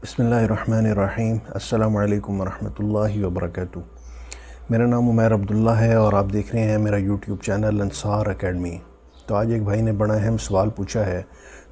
बिस्मिल्लाहिर्रहमानिर्रहीम। अस्सलामु अलैकुम वरहमतुल्लाहि वबरकातुहू। मेरा नाम उमैर अब्दुल्ला है और आप देख रहे हैं मेरा यूट्यूब चैनल अंसार एकेडमी। तो आज एक भाई ने बड़ा अहम सवाल पूछा है,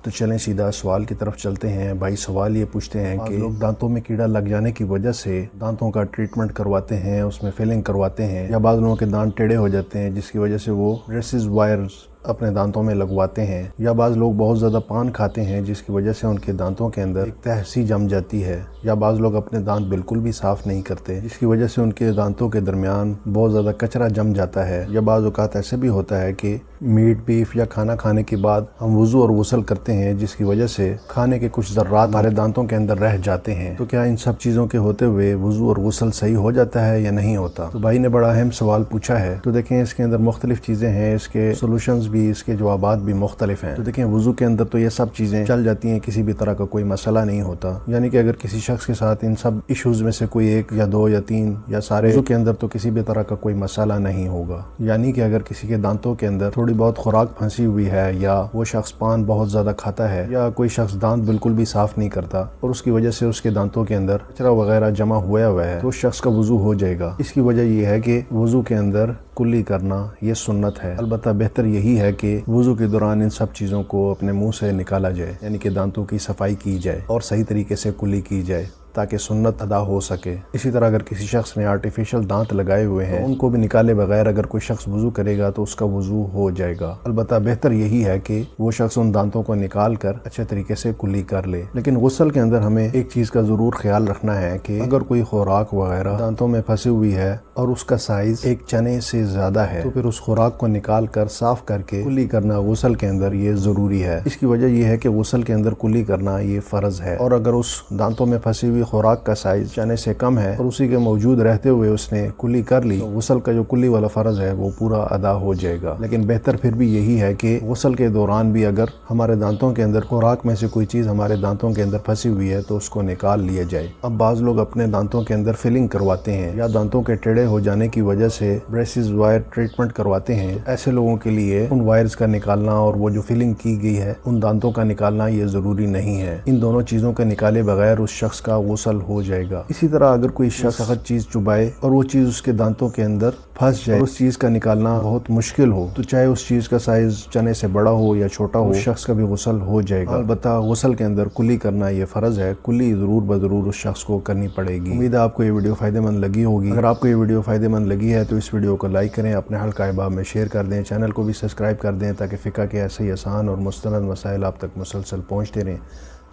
तो चलें सीधा सवाल की तरफ चलते हैं। भाई सवाल ये पूछते हैं कि लोग दांतों में कीड़ा लग जाने की वजह से दांतों का ट्रीटमेंट करवाते हैं, उसमें फिलिंग करवाते हैं, या बाद लोगों के दांत टेढ़े हो जाते हैं जिसकी वजह से वो ब्रेसेस वायर्स अपने दांतों में लगवाते हैं, या बाज़ लोग बहुत ज़्यादा पान खाते हैं जिसकी वजह से उनके दांतों के अंदर एक तहसी जम जाती है, या बाज़ लोग अपने दांत बिल्कुल भी साफ़ नहीं करते जिसकी वजह से उनके दांतों के दरमियान बहुत ज़्यादा कचरा जम जाता है, या बाज़ औक़ात ऐसे भी होता है कि मीट बीफ या खाना खाने के बाद हम वज़ू और गुस्ल करते हैं जिसकी वजह से खाने के कुछ ज़र्रात हमारे दांतों के अंदर रह जाते हैं। तो क्या इन सब चीज़ों के होते हुए वज़ू और गुस्ल सही हो जाता है या नहीं होता? तो भाई ने बड़ा अहम सवाल पूछा है। तो देखें, इसके अंदर मुख्तलिफ चीज़ें हैं, इसके सोल्यूशंस भी, इसके जवाबात भी मुख्तलिफ हैं। तो देखें, वज़ू के अंदर तो ये सब चीज़ें चल जाती हैं, किसी भी तरह का कोई मसला नहीं होता। यानी कि अगर किसी शख्स के साथ इन सब इश्यूज़ में से कोई एक या दो या तीन या सारे, वज़ू के अंदर तो किसी भी तरह का कोई मसला नहीं होगा। यानी कि अगर किसी के दांतों के अंदर थोड़ी बहुत खुराक फंसी हुई है, या वो शख्स पान बहुत ज़्यादा खाता है, या कोई शख्स दांत बिल्कुल भी साफ़ नहीं करता और उसकी वजह से उसके दांतों के अंदर कचरा वगैरह जमा हुआ है, तो उस शख्स का वज़ू हो जाएगा। इसकी वजह यह है कि वज़ू के अंदर कुल्ली करना ये सुन्नत है। अलबत्ता बेहतर यही है कि वज़ू के दौरान इन सब चीज़ों को अपने मुंह से निकाला जाए, यानी कि दांतों की सफाई की जाए और सही तरीके से कुल्ली की जाए ताकि सुन्नत अदा हो सके। इसी तरह अगर किसी शख्स ने आर्टिफिशियल दांत लगाए हुए हैं, तो उनको भी निकाले बगैर अगर कोई शख्स वज़ू करेगा तो उसका वज़ू हो जाएगा। अलबत्ता बेहतर यही है कि वो शख्स उन दांतों को निकाल कर अच्छे तरीके से कुल्ली कर ले। लेकिन गुस्ल के अंदर हमें एक चीज़ का ज़रूर ख्याल रखना है कि अगर कोई खुराक वगैरह दांतों में फंसी हुई है और उसका साइज़ एक चने से ज़्यादा है, तो फिर उस खुराक को निकाल कर साफ़ करके कुल्ली करना गुस्ल के अंदर ये ज़रूरी है। इसकी वजह यह है कि गुस्ल के अंदर कुल्ली करना ये फ़र्ज़ है, और अगर उस दांतों में फंसी हुई खुराक का साइज चने से कम है और उसी के मौजूद रहते हुए उसने कुल्ली कर ली, तो गुस्ल का जो कुल्ली वाला फर्ज है वो पूरा अदा हो जाएगा। लेकिन बेहतर फिर भी यही है कि गुस्ल के दौरान भी अगर हमारे दांतों के अंदर खुराक में से कोई चीज़ हमारे दांतों के अंदर फंसी हुई है तो उसको निकाल लिया जाए। अब बाज़ लोग अपने दांतों के अंदर फिलिंग करवाते हैं, या दांतों के टेढ़े हो जाने की वजह से ब्रेसेस वायर ट्रीटमेंट करवाते हैं। तो ऐसे लोगों के लिए उन वायर्स का निकालना और वो जो फिलिंग की गई है उन दांतों का निकालना ये ज़रूरी नहीं है। इन दोनों चीज़ों के निकाले बगैर उस शख्स का गुस्ल हो जाएगा। इसी तरह अगर कोई शख्स सख्त चीज़ चुबाए और वो चीज़ उसके दांतों के अंदर फंस जाए, उस चीज़ का निकालना बहुत मुश्किल हो, तो चाहे उस चीज़ का साइज चने से बड़ा हो या छोटा हो, उस शख्स का भी गुस्ल हो जाएगा। अलबत्ता गुस्ल के अंदर कुल्ली करना ये फ़र्ज़ है, कुल्ली ज़रूर ब-ज़रूर उस शख्स को करनी पड़ेगी। उम्मीद है आपको ये वीडियो फ़ायदेमंद लगी होगी। अगर आपको ये वीडियो फ़ायदेमंद लगी है तो इस वीडियो को लाइक करें, अपने हल्का अहबाब में शेयर कर दें, चैनल को भी सब्सक्राइब कर दें ताकि फ़िक़्ह के ऐसे ही आसान और मुस्तनद मसाइल आप तक मुसलसल पहुँचते रहें।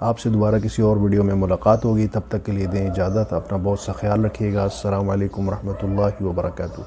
आपसे दोबारा किसी और वीडियो में मुलाकात होगी, तब तक के लिए दें इजाज़त। अपना बहुत सा ख्याल रखिएगा। अस्सलामु अलैकुम रहमतुल्लाहि व बरकातुहू।